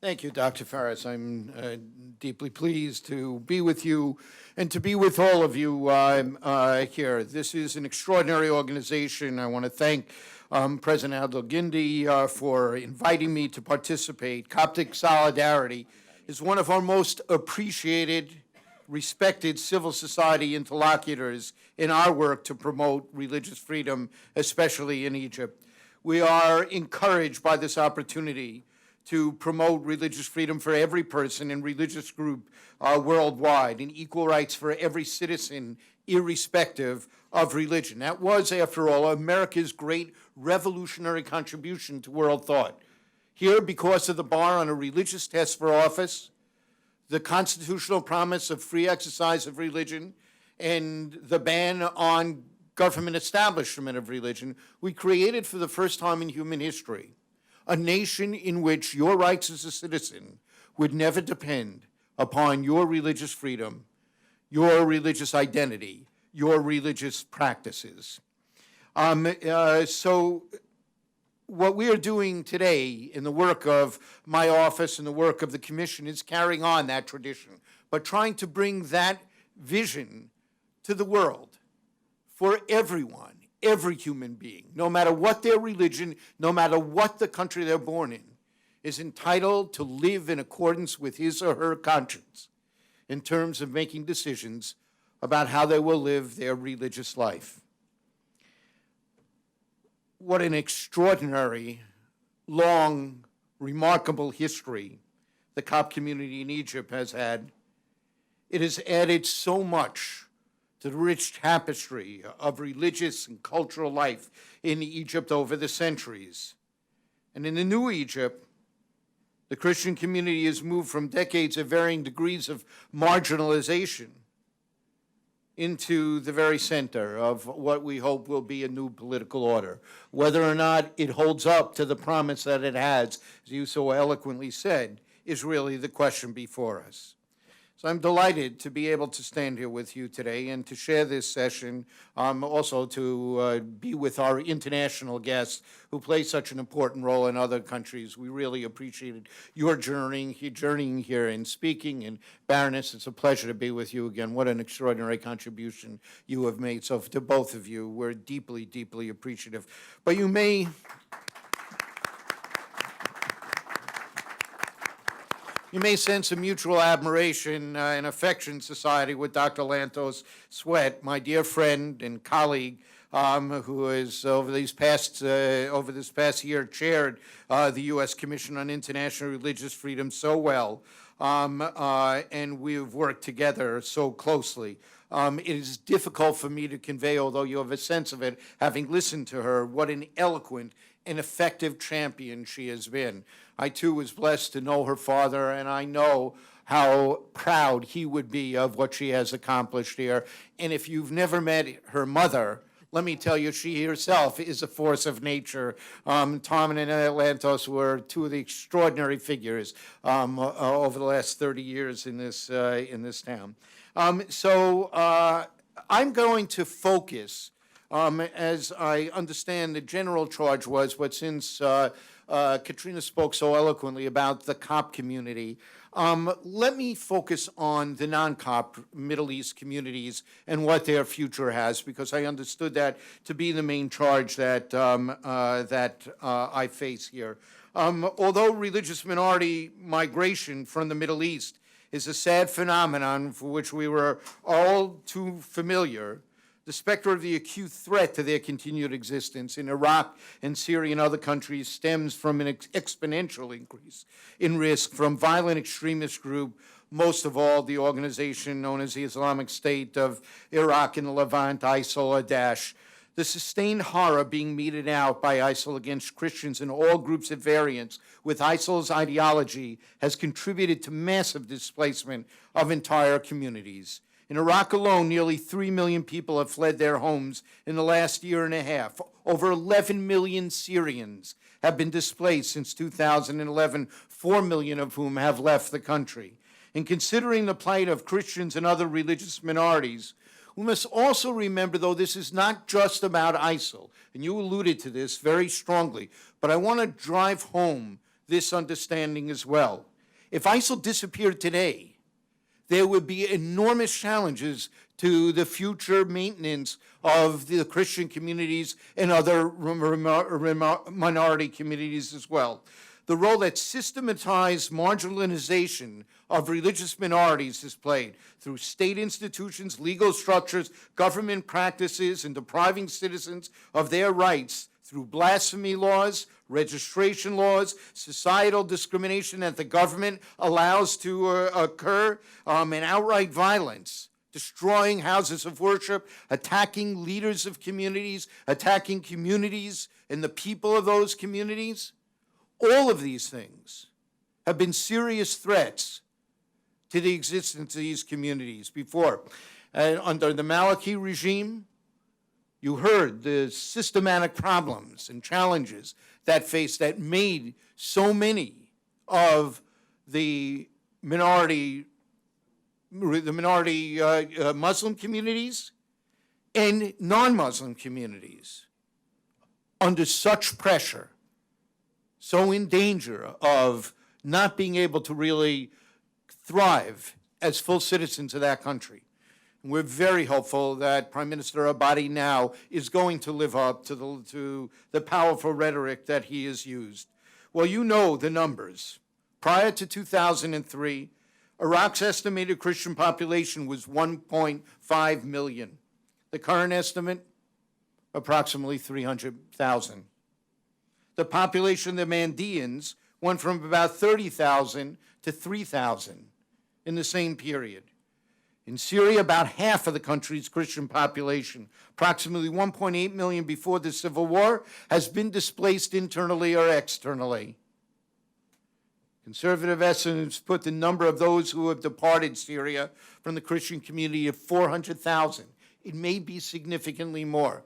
Thank you, Dr. Farris. I'm deeply pleased to be with you and to be with all of you here. This is an extraordinary organization. I want to thank President Abdel-Gindi for inviting me to participate. Coptic Solidarity is one of our most appreciated, respected civil society interlocutors in our work to promote religious freedom, especially in Egypt. We are encouraged by this opportunity to promote religious freedom for every person and religious group worldwide, and equal rights for every citizen, irrespective of religion. That was, after all, America's great revolutionary contribution to world thought. Here, because of the bar on a religious test for office, the constitutional promise of free exercise of religion, and the ban on government establishment of religion, we created for the first time in human history a nation in which your rights as a citizen would never depend upon your religious freedom, your religious identity, your religious practices. So what we are doing today in the work of my office and the work of the Commission is carrying on that tradition, but trying to bring that vision to the world for everyone, every human being, no matter what their religion, no matter what the country they're born in, is entitled to live in accordance with his or her conscience in terms of making decisions about how they will live their religious life. What an extraordinary, long, remarkable history the Coptic community in Egypt has had. It has added so much to the rich tapestry of religious and cultural life in Egypt over the centuries. And in the new Egypt, the Christian community has moved from decades of varying degrees of marginalization into the very center of what we hope will be a new political order. Whether or not it holds up to the promise that it has, as you so eloquently said, is really the question before us. So I'm delighted to be able to stand here with you today and to share this session, also to be with our international guests who play such an important role in other countries. We really appreciated your journeying here and speaking. And Baroness, it's a pleasure to be with you again. What an extraordinary contribution you have made. So to both of you, we're deeply, deeply appreciative. But you may sense a mutual admiration and affection society with Dr. Lantos Sweat, my dear friend and colleague, who has over this past year chaired the U.S. Commission on International Religious Freedom so well, and we've worked together so closely. It is difficult for me to convey, although you have a sense of it, having listened to her, what an eloquent and effective champion she has been. I, too, was blessed to know her father, and I know how proud he would be of what she has accomplished here. And if you've never met her mother, let me tell you, she herself is a force of nature. Tom and Lantos were two of the extraordinary figures over the last 30 years in this town. So I'm going to focus, as I understand the general charge was, but since Katrina spoke so eloquently about the Coptic community, let me focus on the non-Coptic Middle East communities and what their future has, because I understood that to be the main charge that I face here. Although religious minority migration from the Middle East is a sad phenomenon for which we were all too familiar, the specter of the acute threat to their continued existence in Iraq and Syria and other countries stems from an exponential increase in risk from violent extremist group, most of all the organization known as the Islamic State of Iraq and the Levant, ISIL or Daesh. The sustained horror being meted out by ISIL against Christians and all groups at variance with ISIL's ideology has contributed to massive displacement of entire communities. In Iraq alone, nearly 3 million people have fled their homes in the last year and a half. Over 11 million Syrians have been displaced since 2011, 4 million of whom have left the country. In considering the plight of Christians and other religious minorities, we must also remember, though, this is not just about ISIL, and you alluded to this very strongly, but I want to drive home this understanding as well. If ISIL disappeared today, there would be enormous challenges to the future maintenance of the Christian communities and other minority communities as well. The role that systematized marginalization of religious minorities is played through state institutions, legal structures, government practices, and depriving citizens of their rights through blasphemy laws, registration laws, societal discrimination that the government allows to occur, and outright violence, destroying houses of worship, attacking leaders of communities, attacking communities and the people of those communities. All of these things have been serious threats to the existence of these communities before. Under the Maliki regime, you heard the systematic problems and challenges that made so many of the minority Muslim communities and non-Muslim communities under such pressure, so in danger of not being able to really thrive as full citizens of that country. And we're very hopeful that Prime Minister Abadi now is going to live up to the powerful rhetoric that he has used. Well, you know the numbers. Prior to 2003, Iraq's estimated Christian population was 1.5 million. The current estimate, approximately 300,000. The population of the Mandeans went from about 30,000 to 3,000 in the same period. In Syria, about half of the country's Christian population, approximately 1.8 million before the civil war, has been displaced internally or externally. Conservative estimates put the number of those who have departed Syria from the Christian community at 400,000. It may be significantly more.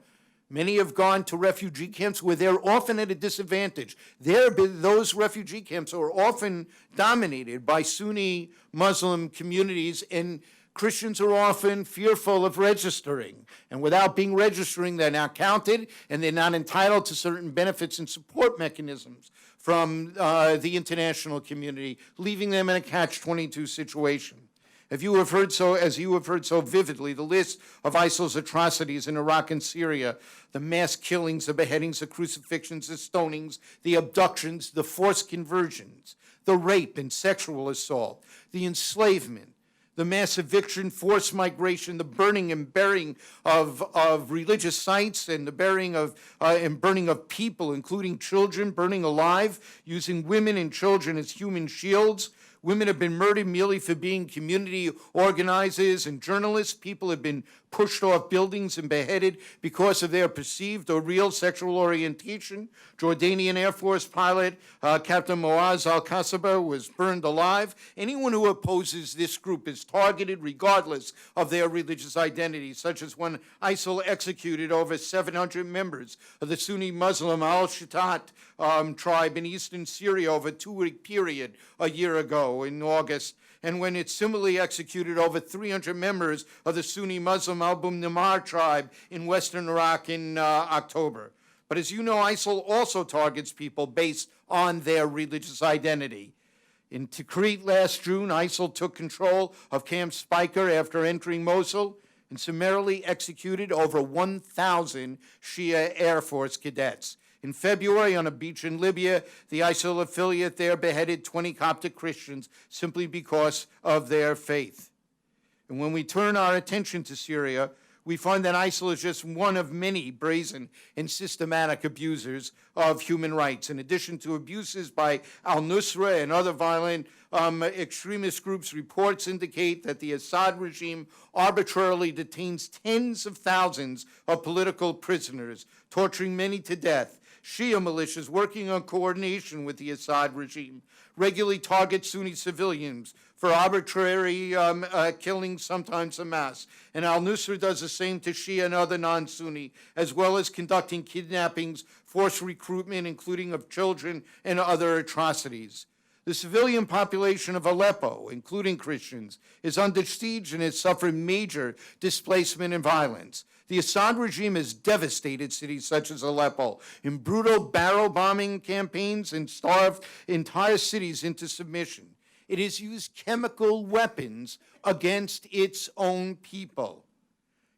Many have gone to refugee camps where they're often at a disadvantage. Those refugee camps are often dominated by Sunni Muslim communities, and Christians are often fearful of registering. And without being registering, they're not counted, and they're not entitled to certain benefits and support mechanisms from the international community, leaving them in a catch-22 situation. As you have heard so vividly, the list of ISIL's atrocities in Iraq and Syria, the mass killings, the beheadings, the crucifixions, the stonings, the abductions, the forced conversions, the rape and sexual assault, the enslavement, the mass eviction, forced migration, the burning and burying of religious sites, and the burying of and burning of people, including children, burning alive, using women and children as human shields. Women have been murdered merely for being community organizers and journalists. People have been pushed off buildings and beheaded because of their perceived or real sexual orientation. Jordanian Air Force pilot Captain Moaz al-Kasaba was burned alive. Anyone who opposes this group is targeted regardless of their religious identity, such as when ISIL executed over 700 members of the Sunni Muslim al-Shatat tribe in eastern Syria over a 2-week period a year ago in August, and when it similarly executed over 300 members of the Sunni Muslim Abu Nimar tribe in western Iraq in October. But as you know, ISIL also targets people based on their religious identity. In Tikrit last June, ISIL took control of Camp Speicher after entering Mosul and summarily executed over 1,000 Shia Air Force cadets. In February, on a beach in Libya, the ISIL affiliate there beheaded 20 Coptic Christians simply because of their faith. And when we turn our attention to Syria, we find that ISIL is just one of many brazen and systematic abusers of human rights. In addition to abuses by al-Nusra and other violent extremist groups, reports indicate that the Assad regime arbitrarily detains tens of thousands of political prisoners, torturing many to death. Shia militias working on coordination with the Assad regime regularly target Sunni civilians for arbitrary killings, sometimes en masse. And al-Nusra does the same to Shia and other non-Sunni, as well as conducting kidnappings, forced recruitment, including of children, and other atrocities. The civilian population of Aleppo, including Christians, is under siege and has suffered major displacement and violence. The Assad regime has devastated cities such as Aleppo in brutal barrel bombing campaigns and starved entire cities into submission. It has used chemical weapons against its own people.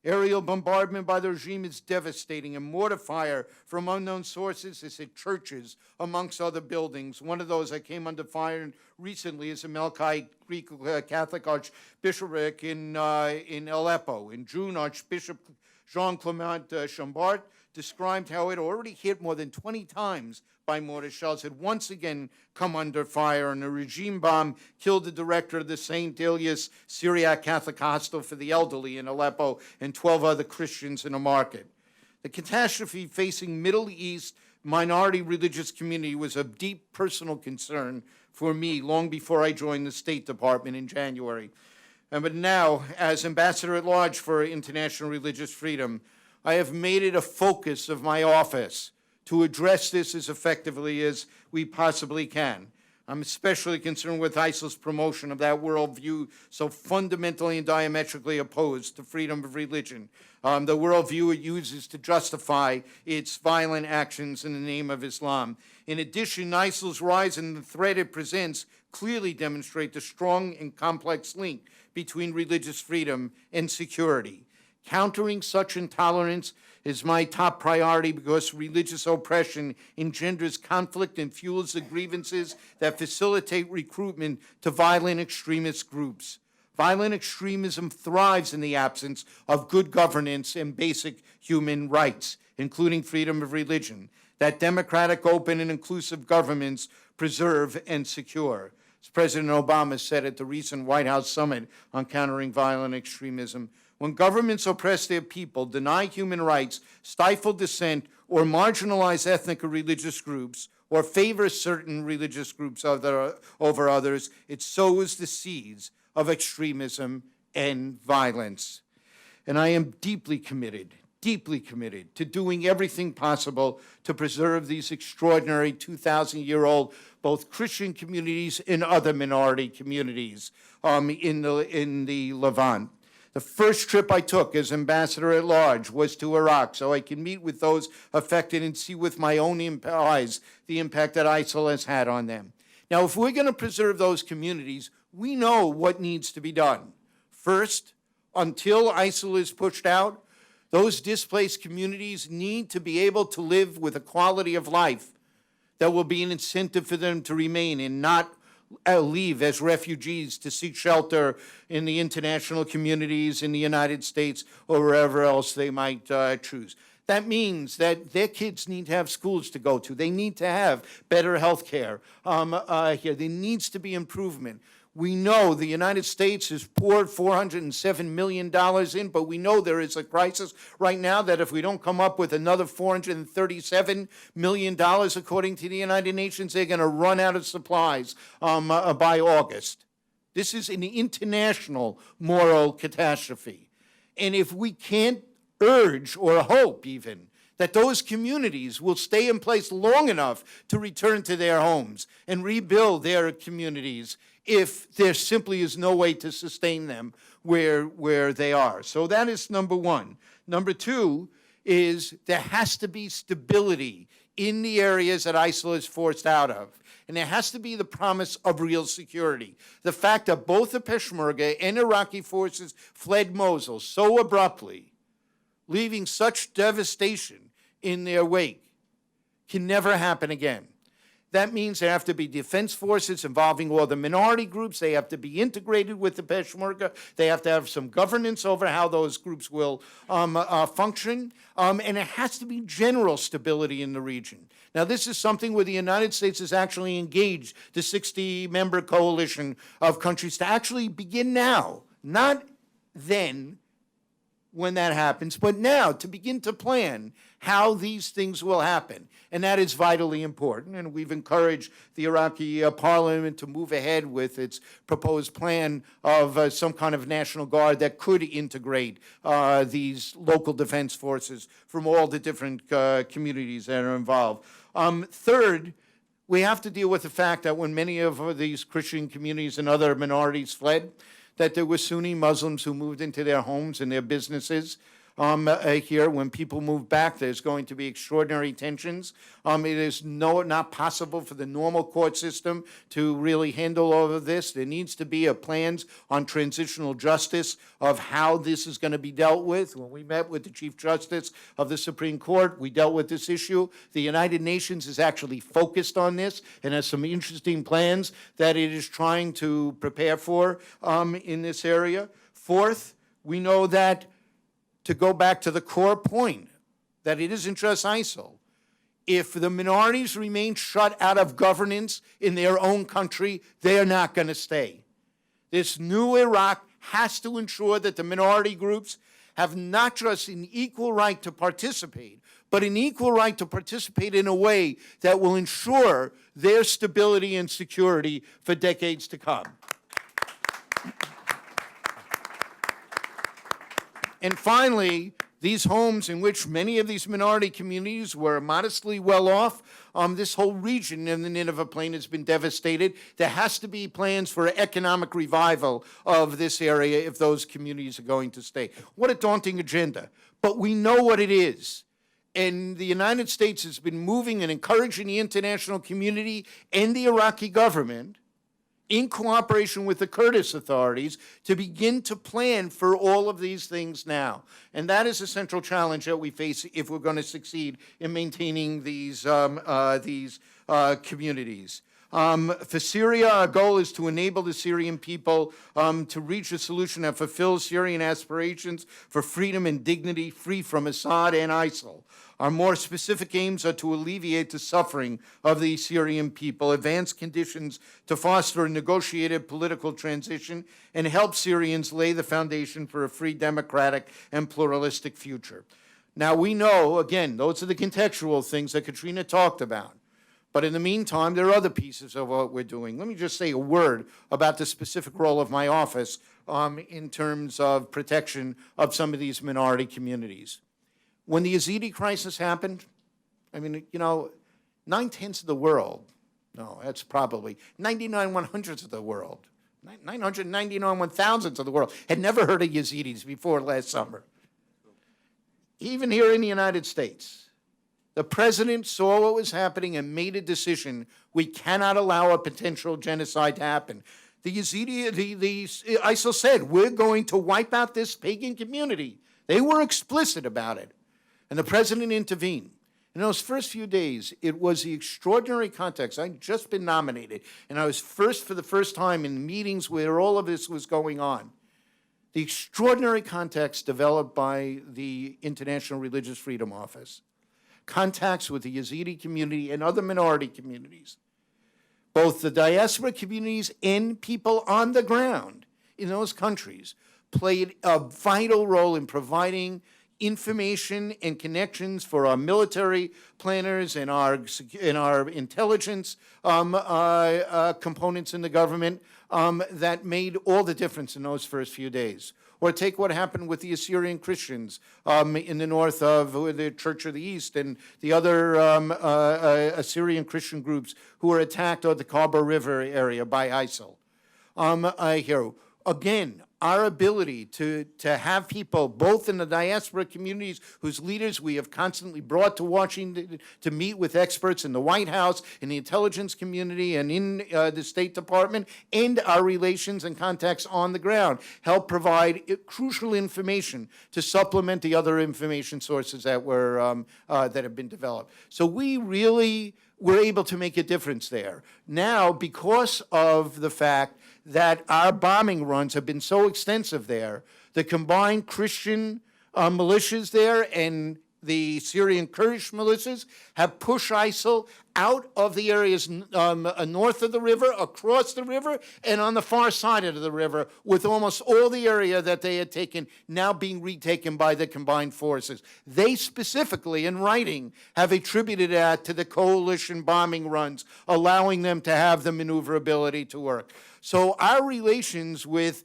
Aerial bombardment by the regime is devastating, and mortar fire from unknown sources has hit churches, amongst other buildings. One of those that came under fire recently is the Melkite Greek Catholic Archbishopric in Aleppo. In June, Archbishop Jean-Clement Chambart described how it already hit more than 20 times by mortar shells, had once again come under fire, and a regime bomb killed the director of the St. Elias Syriac Catholic Hostel for the Elderly in Aleppo and 12 other Christians in a market. The catastrophe facing Middle East minority religious community was of deep personal concern for me long before I joined the State Department in January. But now, as Ambassador at Large for International Religious Freedom, I have made it a focus of my office to address this as effectively as we possibly can. I'm especially concerned with ISIL's promotion of that worldview so fundamentally and diametrically opposed to freedom of religion, the worldview it uses to justify its violent actions in the name of Islam. In addition, ISIL's rise and the threat it presents clearly demonstrate the strong and complex link between religious freedom and security. Countering such intolerance is my top priority because religious oppression engenders conflict and fuels the grievances that facilitate recruitment to violent extremist groups. Violent extremism thrives in the absence of good governance and basic human rights, including freedom of religion, that democratic, open, and inclusive governments preserve and secure. As President Obama said at the recent White House summit on countering violent extremism, when governments oppress their people, deny human rights, stifle dissent, or marginalize ethnic or religious groups, or favor certain religious groups over others, it sows the seeds of extremism and violence. And I am deeply committed to doing everything possible to preserve these extraordinary 2,000-year-old both Christian communities and other minority communities in the Levant. The first trip I took as ambassador at large was to Iraq, so I can meet with those affected and see with my own eyes the impact that ISIL has had on them. Now, if we're going to preserve those communities, we know what needs to be done. First, until ISIL is pushed out, those displaced communities need to be able to live with a quality of life that will be an incentive for them to remain and not leave as refugees to seek shelter in the international communities in the United States or wherever else they might choose. That means that their kids need to have schools to go to. They need to have better health care here. There needs to be improvement. We know the United States has poured $407 million in, but we know there is a crisis right now that if we don't come up with another $437 million, according to the United Nations, they're going to run out of supplies by August. This is an international moral catastrophe. And if we can't urge or hope even that those communities will stay in place long enough to return to their homes and rebuild their communities, if there simply is no way to sustain them where they are. So that is number one. Number two is there has to be stability in the areas that ISIL is forced out of. And there has to be the promise of real security. The fact that both the Peshmerga and Iraqi forces fled Mosul so abruptly, leaving such devastation in their wake, can never happen again. That means there have to be defense forces involving all the minority groups. They have to be integrated with the Peshmerga. They have to have some governance over how those groups will function. And it has to be general stability in the region. Now, this is something where the United States has actually engaged the 60-member coalition of countries to actually begin now, not then when that happens, but now to begin to plan how these things will happen. And that is vitally important. And we've encouraged the Iraqi parliament to move ahead with its proposed plan of some kind of national guard that could integrate these local defense forces from all the different communities that are involved. Third, we have to deal with the fact that when many of these Christian communities and other minorities fled, that there were Sunni Muslims who moved into their homes and their businesses here. When people move back, there's going to be extraordinary tensions. It is not possible for the normal court system to really handle all of this. There needs to be plans on transitional justice of how this is going to be dealt with. When we met with the Chief Justice of the Supreme Court, we dealt with this issue. The United Nations is actually focused on this and has some interesting plans that it is trying to prepare for in this area. Fourth, we know that, to go back to the core point, that it isn't just ISIL. If the minorities remain shut out of governance in their own country, they are not going to stay. This new Iraq has to ensure that the minority groups have not just an equal right to participate, but an equal right to participate in a way that will ensure their stability and security for decades to come. And finally, these homes in which many of these minority communities were modestly well off, this whole region in the Nineveh Plain has been devastated. There has to be plans for economic revival of this area if those communities are going to stay. What a daunting agenda. But we know what it is. And the United States has been moving and encouraging the international community and the Iraqi government, in cooperation with the Kurdish authorities, to begin to plan for all of these things now. And that is a central challenge that we face if we're going to succeed in maintaining these communities. For Syria, our goal is to enable the Syrian people to reach a solution that fulfills Syrian aspirations for freedom and dignity, free from Assad and ISIL. Our more specific aims are to alleviate the suffering of the Syrian people, advance conditions to foster a negotiated political transition, and help Syrians lay the foundation for a free, democratic, and pluralistic future. Now, we know, again, those are the contextual things that Katrina talked about. But in the meantime, there are other pieces of what we're doing. Let me just say a word about the specific role of my office in terms of protection of some of these minority communities. When the Yazidi crisis happened, 9/10 of the world, no, that's probably 99 100ths of the world, 999 1,000ths of the world had never heard of Yazidis before last summer. Even here in the United States, the president saw what was happening and made a decision. We cannot allow a potential genocide to happen. The ISIL said, we're going to wipe out this pagan community. They were explicit about it. And the president intervened. In those first few days, it was the extraordinary context. I'd just been nominated, and I was for the first time in meetings where all of this was going on. The extraordinary context developed by the International Religious Freedom Office, contacts with the Yazidi community and other minority communities, both the diaspora communities and people on the ground in those countries played a vital role in providing information and connections for our military planners and our intelligence components in the government that made all the difference in those first few days. Or take what happened with the Assyrian Christians in the north of the Church of the East and the other Assyrian Christian groups who were attacked on the Khabur River area by ISIL. Here, again, our ability to have people, both in the diaspora communities whose leaders we have constantly brought to Washington to meet with experts in the White House, in the intelligence community, and in the State Department, and our relations and contacts on the ground, help provide crucial information to supplement the other information sources that have been developed. So we really were able to make a difference there. Now, because of the fact that our bombing runs have been so extensive there, the combined Christian militias there and the Syrian Kurdish militias have pushed ISIL out of the areas north of the river, across the river, and on the far side of the river, with almost all the area that they had taken now being retaken by the combined forces. They specifically, in writing, have attributed that to the coalition bombing runs, allowing them to have the maneuverability to work. So our relations with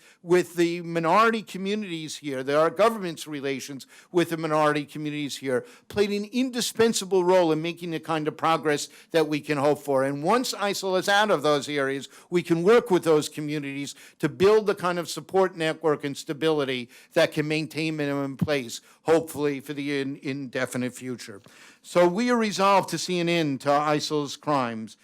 the minority communities here, our government's relations with the minority communities here, played an indispensable role in making the kind of progress that we can hope for. And once ISIL is out of those areas, we can work with those communities to build the kind of support network and stability that can maintain them in place, hopefully for the indefinite future. So we are resolved to see an end to ISIL's crimes.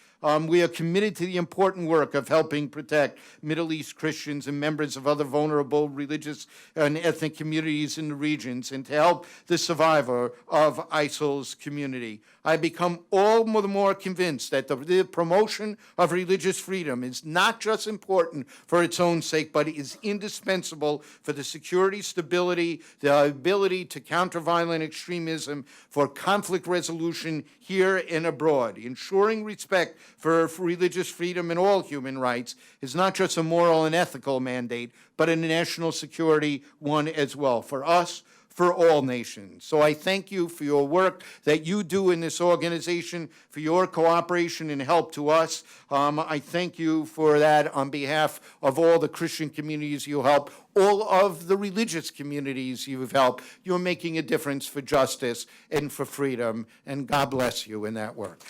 We are committed to the important work of helping protect Middle East Christians and members of other vulnerable religious and ethnic communities in the regions, and to help the survivor of ISIL's community. I become all the more convinced that the promotion of religious freedom is not just important for its own sake, but is indispensable for the security, stability, the ability to counter violent extremism, for conflict resolution here and abroad. Ensuring respect for religious freedom and all human rights is not just a moral and ethical mandate, but a national security one as well, for us, for all nations. So I thank you for your work that you do in this organization, for your cooperation and help to us. I thank you for that on behalf of all the Christian communities you help, all of the religious communities you've helped. You're making a difference for justice and for freedom, and God bless you in that work.